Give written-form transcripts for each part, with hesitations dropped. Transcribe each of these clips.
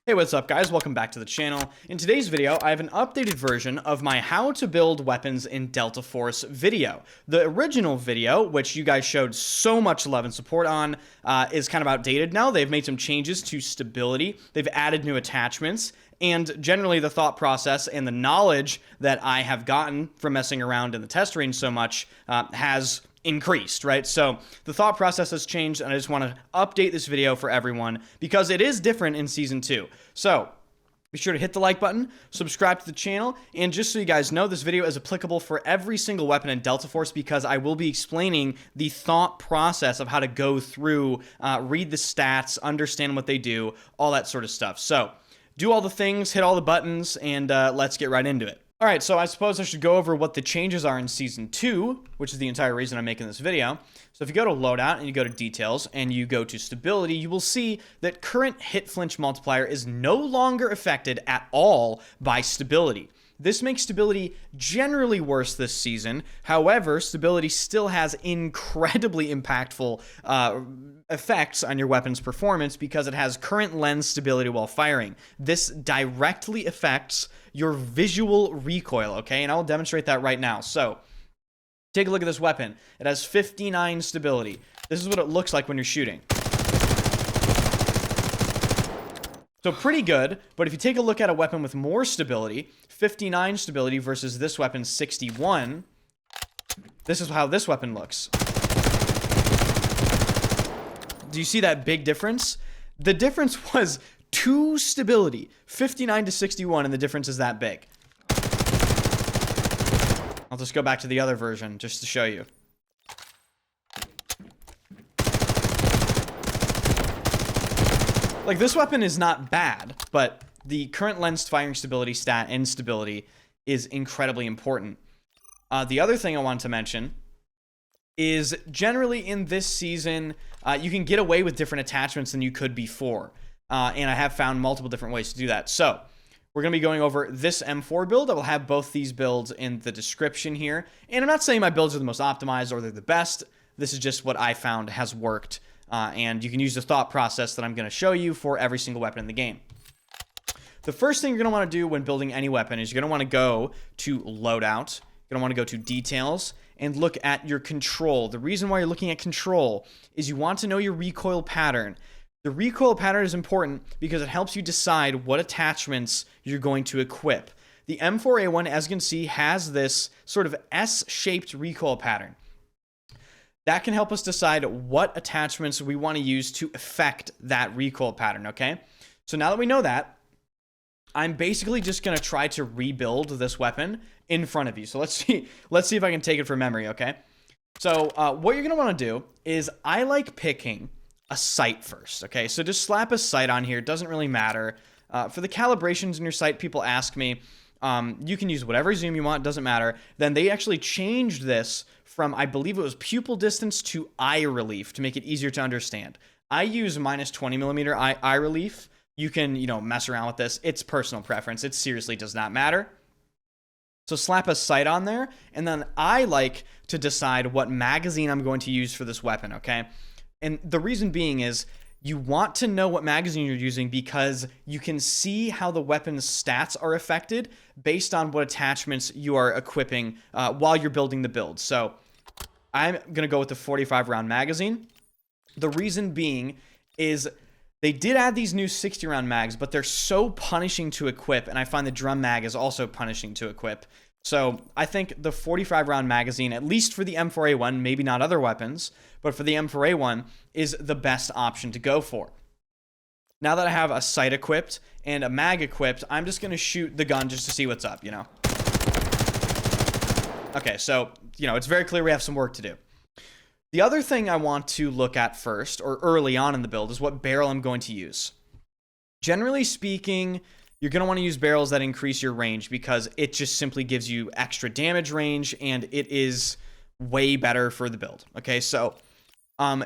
Hey, what's up guys? Welcome back to the channel. In today's video, I have an updated version of my how to build weapons in Delta Force video. The original video, which you guys showed so much love and support on, is kind of outdated now. They've made some changes to stability. They've added new attachments, and generally the thought process and the knowledge that I have gotten from messing around in the test range so much has increased, right? So the thought process has changed, and I just want to update this video for everyone because it is different in Season 2. So be sure to hit the like button, subscribe to the channel, and just so you guys know, this video is applicable for every single weapon in Delta Force because I will be explaining the thought process of how to go through, read the stats, understand what they do, all that sort of stuff. So do all the things, hit all the buttons, and let's get right into it. All right, so I suppose I should go over what the changes are in Season 2, which is the entire reason I'm making this video. So if you go to Loadout and you go to Details and you go to Stability, you will see that current hit flinch multiplier is no longer affected at all by stability. This makes stability generally worse this season. However, stability still has incredibly impactful effects on your weapon's performance because it has current lens stability while firing. This directly affects your visual recoil, okay? And I'll demonstrate that right now. So take a look at this weapon. It has 59 stability. This is what it looks like when you're shooting. So pretty good, but if you take a look at a weapon with more stability, 59 stability versus this weapon's 61, this is how this weapon looks. Do you see that big difference? The difference was 2 stability, 59 to 61, and the difference is that big. I'll just go back to the other version just to show you. Like, this weapon is not bad, but the current lens firing stability stat and stability is incredibly important. The other thing I want to mention is generally in this season, you can get away with different attachments than you could before. And I have found multiple different ways to do that. So we're going to be going over this M4 build. I will have both these builds in the description here. And I'm not saying my builds are the most optimized or they're the best. This is just what I found has worked. And you can use the thought process that I'm going to show you for every single weapon in the game. The first thing you're going to want to do when building any weapon is you're going to want to go to Loadout. You're going to want to go to Details and look at your control. The reason why you're looking at control is you want to know your recoil pattern. The recoil pattern is important because it helps you decide what attachments you're going to equip. The M4A1, as you can see, has this sort of S-shaped recoil pattern. That can help us decide what attachments we want to use to affect that recoil pattern, okay? So now that we know that, I'm basically just going to try to rebuild this weapon in front of you. So let's see if I can take it from memory, okay? So what you're going to want to do is I like picking a sight first, okay? So just slap a sight on here. It doesn't really matter. For the calibrations in your sight, people ask me, you can use whatever zoom you want, doesn't matter. Then they actually changed this from, I believe it was pupil distance to eye relief to make it easier to understand. I use minus 20 millimeter eye relief. You can, mess around with this. It's personal preference. It seriously does not matter. So slap a sight on there, and then I like to decide what magazine I'm going to use for this weapon, okay? And the reason being is you want to know what magazine you're using because you can see how the weapon's stats are affected based on what attachments you are equipping while you're building the build. So I'm going to go with the 45 round magazine. The reason being is they did add these new 60 round mags, but they're so punishing to equip, and I find the drum mag is also punishing to equip. So I think the 45 round magazine, at least for the M4A1, maybe not other weapons, but for the M4A1 is the best option to go for. Now that I have a sight equipped and a mag equipped, I'm just going to shoot the gun just to see what's up, Okay, so, it's very clear we have some work to do. The other thing I want to look at first, or early on in the build, is what barrel I'm going to use. Generally speaking, you're going to want to use barrels that increase your range because it just simply gives you extra damage range and it is way better for the build. Okay, so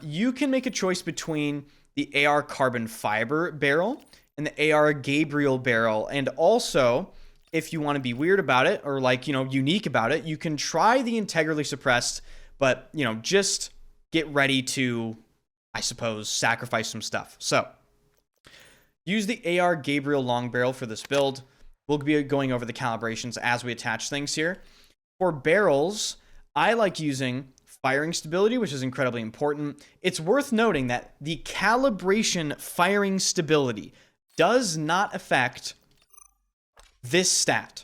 you can make a choice between the AR carbon fiber barrel and the AR Gabriel barrel. And also, if you want to be weird about it or unique about it, you can try the integrally suppressed, but just get ready to, I suppose, sacrifice some stuff. So Use the AR Gabriel long barrel for this build. We'll be going over the calibrations as we attach things here. For barrels, I like using firing stability, which is incredibly important. It's worth noting that the calibration firing stability does not affect this stat.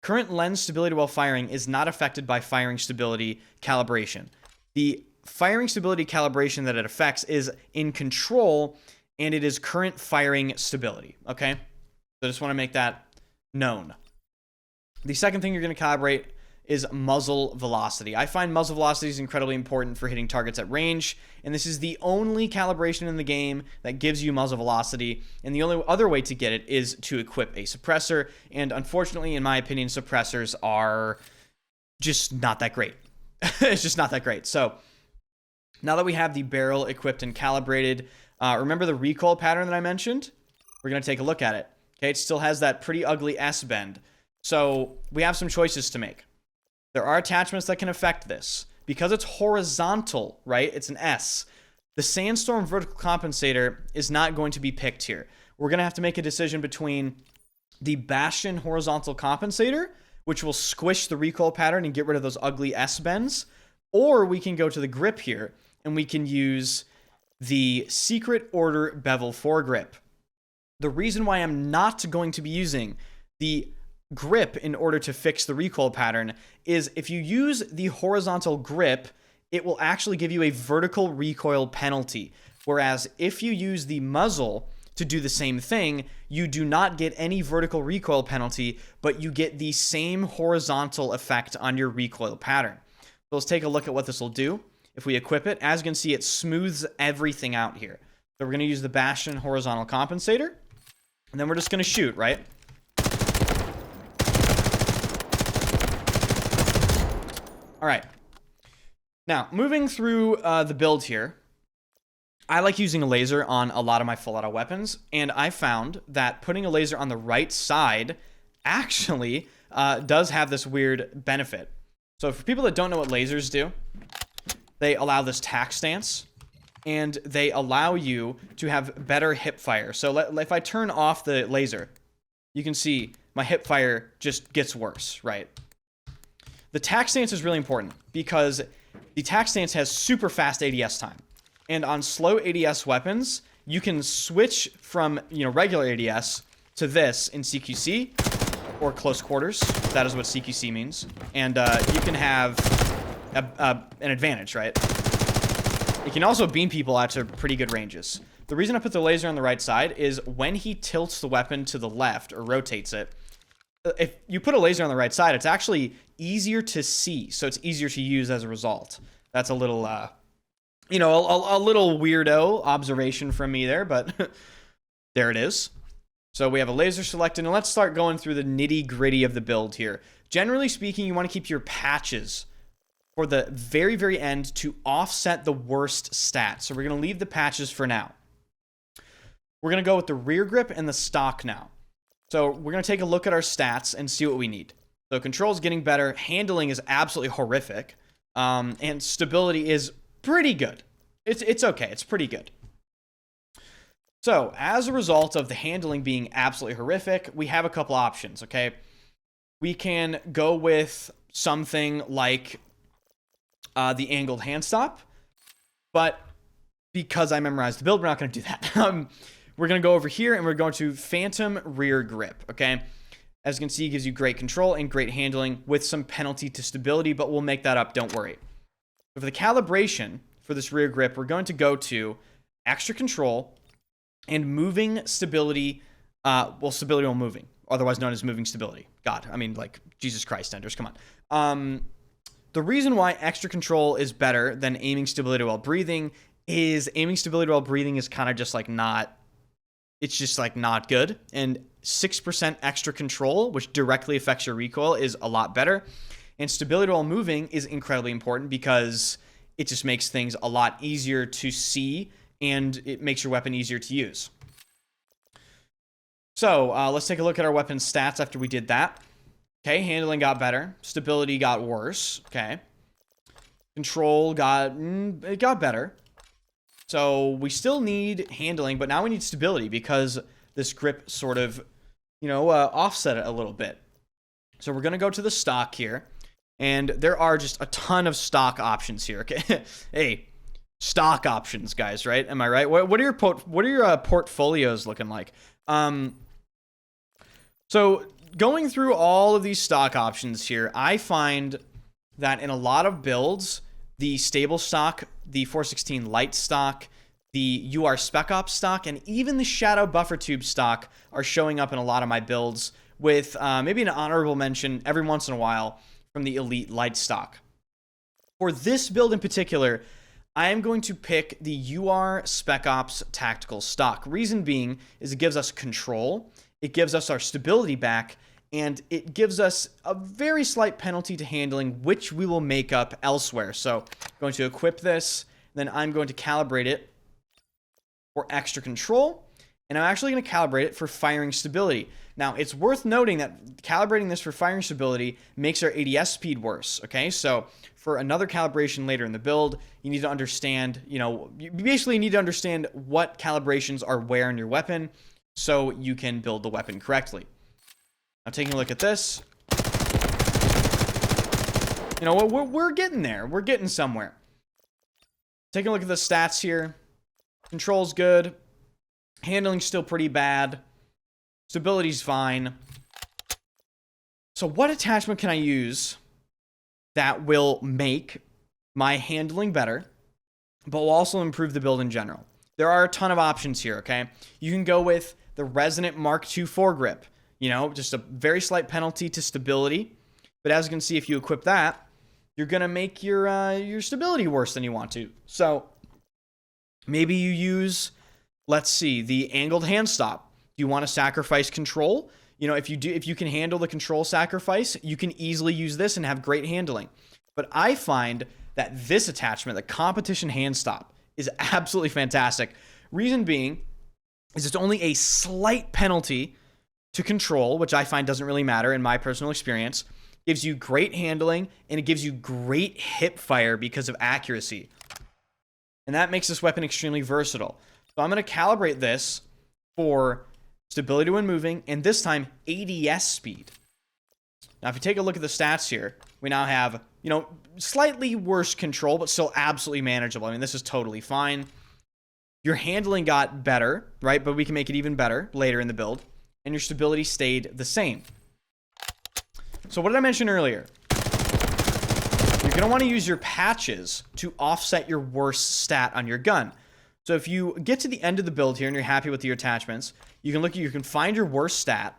Current lens stability while firing is not affected by firing stability calibration. The firing stability calibration that it affects is in control, and it is current firing stability, okay? So I just want to make that known. The second thing you're going to calibrate is muzzle velocity. I find muzzle velocity is incredibly important for hitting targets at range, and this is the only calibration in the game that gives you muzzle velocity, and the only other way to get it is to equip a suppressor, and unfortunately, in my opinion, suppressors are just not that great. It's just not that great. So now that we have the barrel equipped and calibrated, remember the recoil pattern that I mentioned? We're going to take a look at it. Okay, it still has that pretty ugly S-bend. So we have some choices to make. There are attachments that can affect this. Because it's horizontal, right? It's an S. The Sandstorm vertical compensator is not going to be picked here. We're going to have to make a decision between the Bastion horizontal compensator, which will squish the recoil pattern and get rid of those ugly S-bends, or we can go to the grip here, and we can use the Secret Order bevel foregrip. The reason why I'm not going to be using the grip in order to fix the recoil pattern is if you use the horizontal grip, it will actually give you a vertical recoil penalty. Whereas if you use the muzzle to do the same thing, you do not get any vertical recoil penalty, but you get the same horizontal effect on your recoil pattern. So let's take a look at what this will do. If we equip it, as you can see, it smooths everything out here. So we're going to use the Bastion horizontal compensator, and then we're just going to shoot, right? All right. Now, moving through the build here, I like using a laser on a lot of my full-auto weapons, and I found that putting a laser on the right side actually does have this weird benefit. So for people that don't know what lasers do, they allow this tack stance, and they allow you to have better hip fire. So if I turn off the laser, you can see my hip fire just gets worse, right? The tack stance is really important because the tack stance has super fast ADS time. And on slow ADS weapons, you can switch from, regular ADS to this in CQC or close quarters. That is what CQC means. And you can have an advantage, right? It can also beam people out to pretty good ranges. The reason I put the laser on the right side is when he tilts the weapon to the left or rotates it, if you put a laser on the right side, it's actually easier to see, so it's easier to use as a result. That's a little, a little weirdo observation from me there, but there it is. So we have a laser selected, and let's start going through the nitty-gritty of the build here. Generally speaking, you want to keep your patches for the very, very end to offset the worst stats. So we're going to leave the patches for now. We're going to go with the rear grip and the stock now. So we're going to take a look at our stats and see what we need. So control is getting better. Handling is absolutely horrific. And stability is pretty good. It's okay. It's pretty good. So as a result of the handling being absolutely horrific, we have a couple options, okay? We can go with something like the angled hand stop. But because I memorized the build, we're not going to do that. We're going to go over here and we're going to Phantom Rear Grip, okay? As you can see, it gives you great control and great handling with some penalty to stability, but we'll make that up, don't worry. For the calibration for this rear grip, we're going to go to extra control and moving stability, stability while moving, otherwise known as moving stability. God, I mean, like, Jesus Christ, Enders, come on. The reason why extra control is better than aiming stability while breathing is aiming stability while breathing is kind of just like not, it's just like not good. And 6% extra control, which directly affects your recoil, is a lot better. And stability while moving is incredibly important because it just makes things a lot easier to see and it makes your weapon easier to use. So let's take a look at our weapon stats after we did that. Okay, handling got better. Stability got worse. Okay. Control got better. So we still need handling, but now we need stability because this grip sort of, offset it a little bit. So we're going to go to the stock here, and there are just a ton of stock options here. Okay. Hey, stock options, guys, right? Am I right? What are your portfolios looking like? So going through all of these stock options here, I find that in a lot of builds, the stable stock, the 416 light stock, the UR Spec Ops stock, and even the Shadow Buffer Tube stock are showing up in a lot of my builds, with maybe an honorable mention every once in a while from the Elite light stock. For this build in particular, I am going to pick the UR Spec Ops tactical stock. Reason being is it gives us control, it gives us our stability back, and it gives us a very slight penalty to handling, which we will make up elsewhere. So I'm going to equip this, then I'm going to calibrate it for extra control, and I'm actually going to calibrate it for firing stability. Now, it's worth noting that calibrating this for firing stability makes our ADS speed worse, okay? So for another calibration later in the build, you need to understand, you basically need to understand what calibrations are where in your weapon so you can build the weapon correctly. Now, taking a look at this, we're getting there. We're getting somewhere. Taking a look at the stats here. Control's good. Handling's still pretty bad. Stability's fine. So what attachment can I use that will make my handling better, but will also improve the build in general? There are a ton of options here, okay? You can go with the Resonant Mark II foregrip. Just a very slight penalty to stability. But as you can see, if you equip that, you're going to make your stability worse than you want to. So maybe you use, let's see, the angled hand stop. Do you want to sacrifice control? If you can handle the control sacrifice, you can easily use this and have great handling. But I find that this attachment, the competition hand stop, is absolutely fantastic. Reason being is it's only a slight penalty to control, which I find doesn't really matter in my personal experience. Gives you great handling, and it gives you great hip fire because of accuracy. And that makes this weapon extremely versatile. So I'm going to calibrate this for stability when moving, and this time ADS speed. Now, if you take a look at the stats here, we now have, slightly worse control, but still absolutely manageable. I mean, this is totally fine. Your handling got better, right? But we can make it even better later in the build. And your stability stayed the same. So what did I mention earlier? You're going to want to use your patches to offset your worst stat on your gun. So if you get to the end of the build here and you're happy with your attachments, you can find your worst stat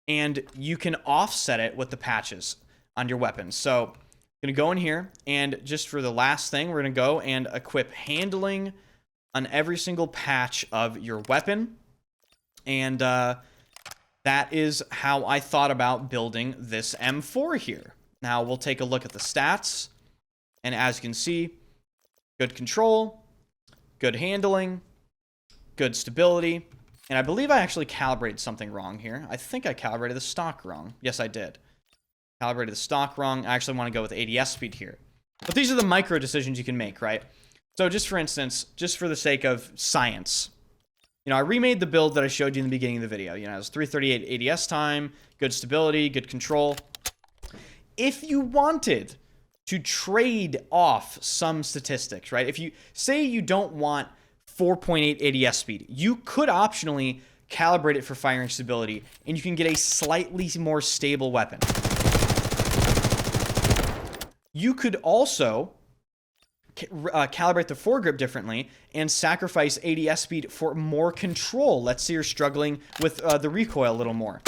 and you can offset it with the patches on your weapons. So I'm going to go in here, and just for the last thing, we're going to go and equip handling on every single patch of your weapon. And that is how I thought about building this M4 here. Now we'll take a look at the stats, and as you can see, good control, good handling, good stability, and I believe I actually calibrated something wrong here. I think I calibrated the stock wrong. Yes, I did. Calibrated the stock wrong. I actually want to go with ADS speed here. But these are the micro decisions you can make, right? So just for instance, just for the sake of science, I remade the build that I showed you in the beginning of the video. It was 338 ADS time, good stability, good control. If you wanted to trade off some statistics, right? If you say you don't want 4.8 ADS speed, you could optionally calibrate it for firing stability, and you can get a slightly more stable weapon. You could also calibrate the foregrip differently and sacrifice ADS speed for more control. Let's say you're struggling with the recoil a little more.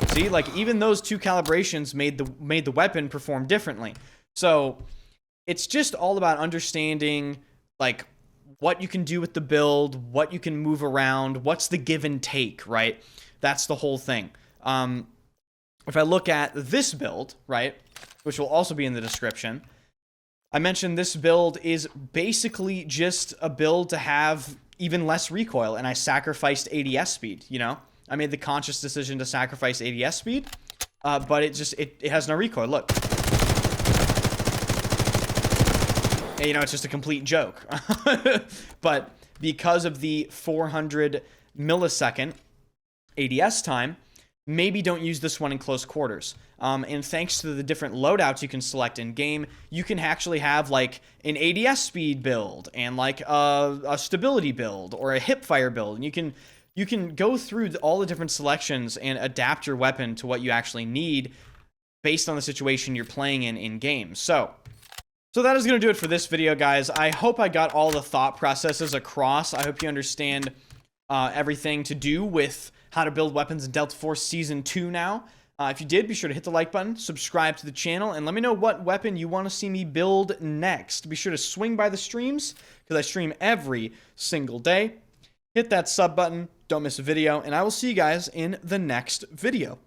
See, like even those two calibrations made the weapon perform differently. So it's just all about understanding like what you can do with the build, what you can move around, what's the give and take, right? That's the whole thing. If I look at this build, right, which will also be in the description, I mentioned this build is basically just a build to have even less recoil, and I sacrificed ADS speed, I made the conscious decision to sacrifice ADS speed, but it has no recoil. Look. And, it's just a complete joke. But because of the 400 millisecond ADS time, maybe don't use this one in close quarters. And thanks to the different loadouts you can select in game, you can actually have like an ADS speed build and like a stability build or a hip fire build, and you can go through all the different selections and adapt your weapon to what you actually need based on the situation you're playing in game. So that is going to do it for this video, guys. I hope I got all the thought processes across. I hope you understand everything to do with how to build weapons in Delta Force Season 2 now. If you did, be sure to hit the like button, subscribe to the channel, and let me know what weapon you want to see me build next. Be sure to swing by the streams, because I stream every single day. Hit that sub button, don't miss a video, and I will see you guys in the next video.